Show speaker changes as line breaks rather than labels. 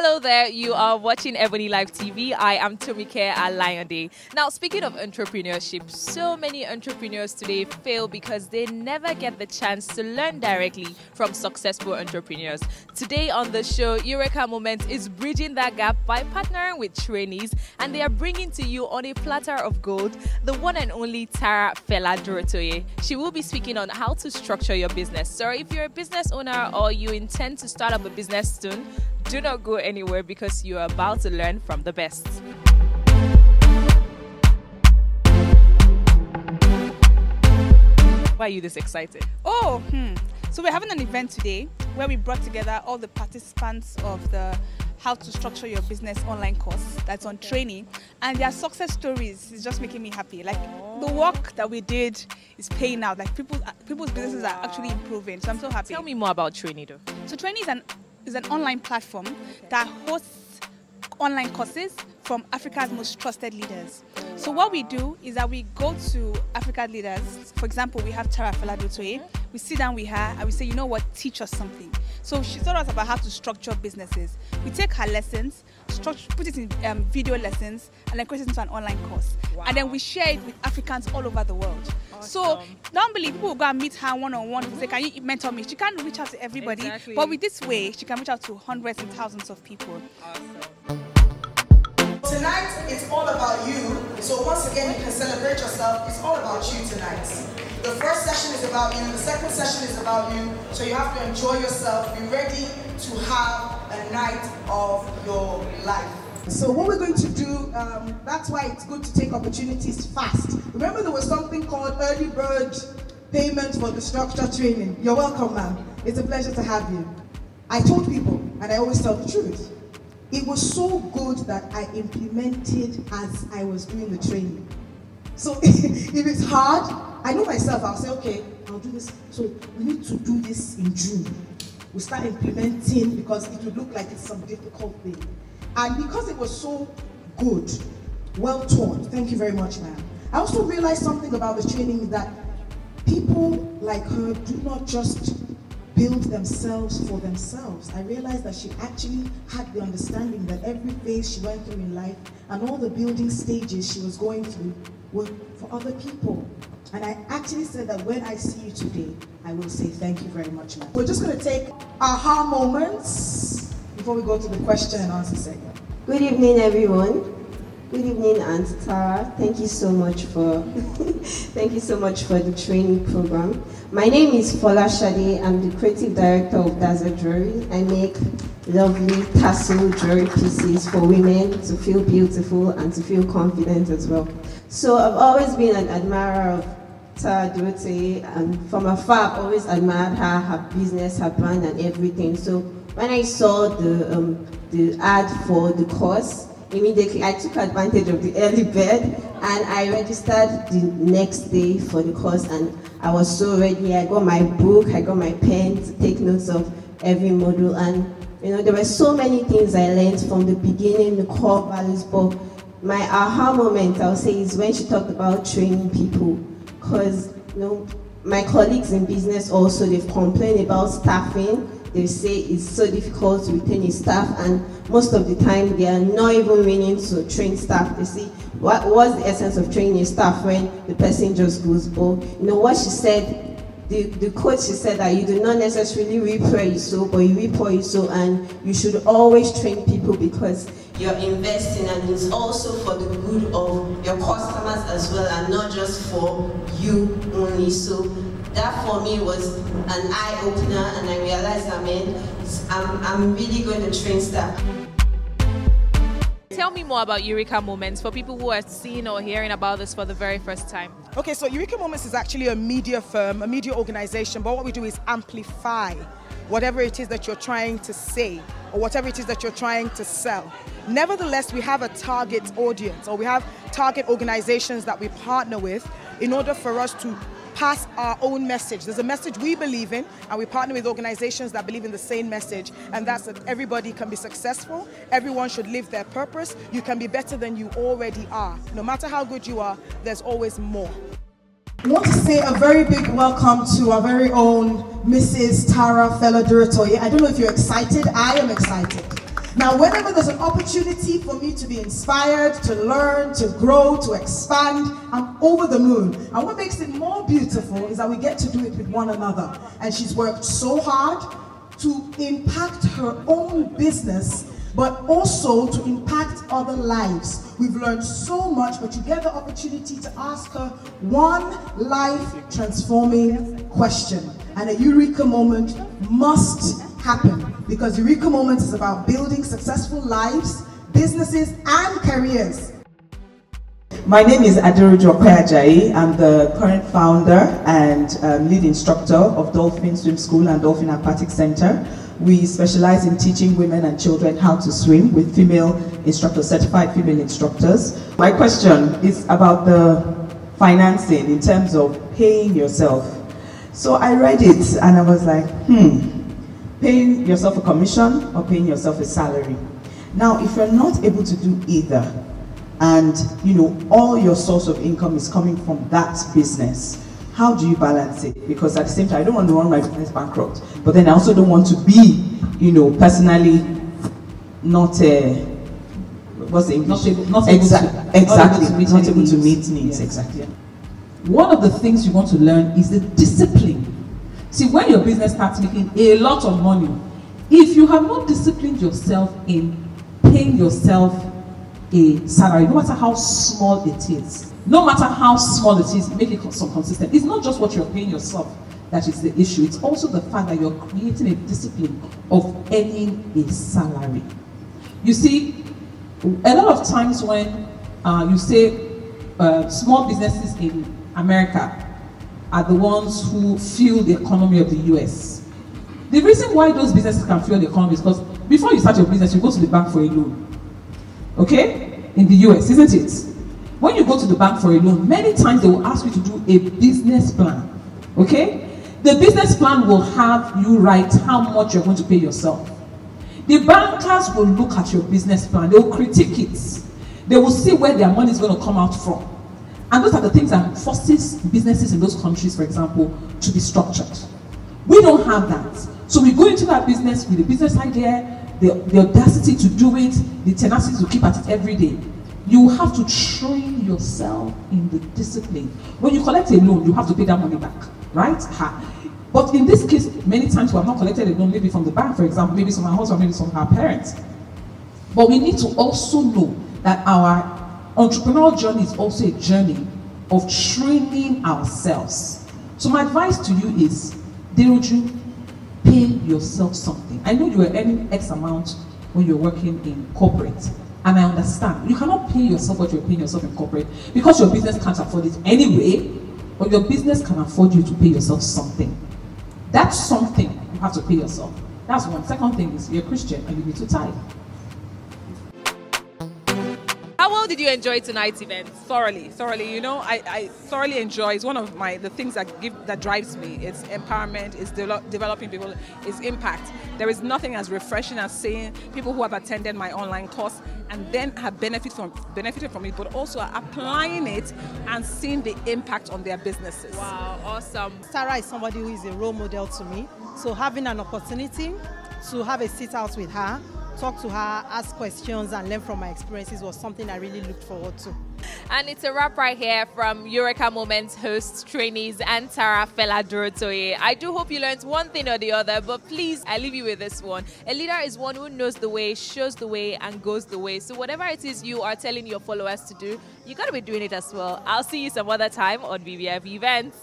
Hello there, you are watching EbonyLife TV. I am Tomike Alayande. Now, speaking of entrepreneurship, so many entrepreneurs today fail because they never get the chance to learn directly from successful entrepreneurs. Today on the show, Eureka Moment is bridging that gap by partnering with trainees, and they are bringing to you on a platter of gold the one and only Fela Durotoye. She will be speaking on how to structure your business. So if you're a business owner or you intend to start up a business soon, do not go anywhere because you are about to learn from the best. Why are you this excited?
So we're having an event today where we brought together all the participants of the How to Structure Your Business online course that's on training, and their success stories is just making me happy. Like the work that we did is paying out. Like people's businesses are actually improving. So I'm so happy.
Tell me more about Training though.
So Training is an online platform that hosts online courses from Africa's most trusted leaders. So what we do is that we go to African leaders. For example, we have Fela Durotoye. We sit down with her and we say, you know what, teach us something. So she taught us about how to structure businesses. We take her lessons, put it in video lessons, and then create it into an online course. Wow. And then we share it with Africans all over the world. Awesome. So normally people will go and meet her one-on-one and say, can you mentor me? She can't reach out to everybody, exactly. But with this way, she can reach out to hundreds and thousands of people.
Awesome.
Tonight, it's all about you. So once again, you can celebrate yourself. It's all about you tonight. The first session is about you. The second session is about you. So you have to enjoy yourself. Be ready to have a night of your life. So what we're going to do, that's why it's good to take opportunities fast. Remember, there was something called early bird payment for the structure training. You're welcome, ma'am. It's a pleasure to have you. I told people, and I always tell the truth, it was so good that I implemented as I was doing the training. So if it's hard, I know myself, I'll say, okay, I'll do this. So we need to do this in June. We start implementing because it would look like it's some difficult thing. And because it was so good, well taught, thank you very much, ma'am. I also realized something about the training, that people like her do not just build themselves for themselves. I realized that she actually had the understanding that every phase she went through in life and all the building stages she was going through were for other people. And I actually said that when I see you today, I will say thank you very much, ma'am. We're just going to take aha moments before we go to the question and answer segment.
Good evening, everyone. Good evening, Aunt Tara. Thank you so much for the training program. My name is Fela Durotoye. I'm the creative director of Dazzle Jewelry. I make lovely tassel jewelry pieces for women to feel beautiful and to feel confident as well. So I've always been an admirer of Fela Durotoye, and from afar I've always admired her, her business, her brand and everything. So when I saw the ad for the course, immediately I took advantage of the early bird and I registered the next day for the course, and I was so ready. I got my book, I got my pen to take notes of every module, and you know, there were so many things I learned from the beginning, the core values. But my aha moment, I'll say, is when she talked about training people, because you know, my colleagues in business also, they've complained about staffing. They say it's so difficult to retain a staff, and most of the time they are not even willing to train staff. They see what's the essence of training a staff when the person just goes. But you know what she said, the coach, she said that you do not necessarily reap where you sow, but you reap where you sow, and you should always train people because you're investing, and it's also for the good of your customers as well, and not just for you only. So that for me was an eye-opener, and I realized I'm really going to train staff.
Tell me more about Eureka Moments for people who are seeing or hearing about this for the very first time.
Okay, so Eureka Moments is actually a media firm, a media organization, but what we do is amplify whatever it is that you're trying to say or whatever it is that you're trying to sell. Nevertheless, we have a target audience, or we have target organizations that we partner with in order for us to pass our own message. There's a message we believe in, and we partner with organizations that believe in the same message, and that's that everybody can be successful, everyone should live their purpose, you can be better than you already are. No matter how good you are, there's always more. I want to say a very big welcome to our very own Mrs. Fela Durotoye. I don't know if you're excited, I am excited. Now, whenever there's an opportunity for me to be inspired, to learn, to grow, to expand, I'm over the moon. And what makes it more beautiful is that we get to do it with one another. And she's worked so hard to impact her own business, but also to impact other lives. We've learned so much, but you get the opportunity to ask her one life-transforming question. And a Eureka moment must happen, because Eureka Moments is about building successful lives, businesses, and careers.
My name is Durotoye. I'm the current founder and lead instructor of Dolphin Swim School and Dolphin Aquatic Center. We specialize in teaching women and children how to swim with female instructors, certified female instructors. My question is about the financing in terms of paying yourself. So I read it and I was like, paying yourself a commission or paying yourself a salary. Now, if you're not able to do either, and all your source of income is coming from that business, how do you balance it? Because at the same time, I don't want to run my business bankrupt, but then I also don't want to be, personally not what's the English? Not able to meet needs. Exactly.
One of the things you want to learn is the discipline. See, when your business starts making a lot of money, if you have not disciplined yourself in paying yourself a salary, no matter how small it is, make it some consistent. It's not just what you're paying yourself that is the issue. It's also the fact that you're creating a discipline of earning a salary. You see, a lot of times when you say small businesses in America are the ones who fuel the economy of the US. The reason why those businesses can fuel the economy is because before you start your business, you go to the bank for a loan. Okay? In the US, isn't it? When you go to the bank for a loan, many times they will ask you to do a business plan. Okay? The business plan will have you write how much you're going to pay yourself. The bankers will look at your business plan, they will critique it. They will see where their money is going to come out from. And those are the things that forces businesses in those countries, for example, to be structured. We don't have that. So we go into that business with a business idea, the audacity to do it, the tenacity to keep at it every day. You have to train yourself in the discipline. When you collect a loan, you have to pay that money back, right? But in this case, many times we have not collected a loan, maybe from the bank, for example, maybe from our husband, maybe from our parents. But we need to also know that our entrepreneurial journey is also a journey of training ourselves. So my advice to you is, Durotoye, pay yourself something. I know you are earning X amount when you're working in corporate, and I understand. You cannot pay yourself what you're paying yourself in corporate because your business can't afford it anyway, but your business can afford you to pay yourself something. That's something you have to pay yourself. That's one. Second thing is, you're a Christian and you need to tithe.
How well did you enjoy tonight's event? Thoroughly. I thoroughly enjoy. It's one of the things that drives me. It's empowerment, it's developing people, it's impact. There is nothing as refreshing as seeing people who have attended my online course and then have benefited from it, but also are applying it and seeing the impact on their businesses.
Wow, awesome.
Sarah is somebody who is a role model to me. So having an opportunity to have a sit out with her, talk to her, ask questions, and learn from my experiences was something I really looked forward to.
And it's a wrap right here from Eureka Moments hosts, trainees, and Tara Fela Durotoye. I do hope you learned one thing or the other, but please, I leave you with this one. A leader is one who knows the way, shows the way, and goes the way. So whatever it is you are telling your followers to do, you got to be doing it as well. I'll see you some other time on VVIP events.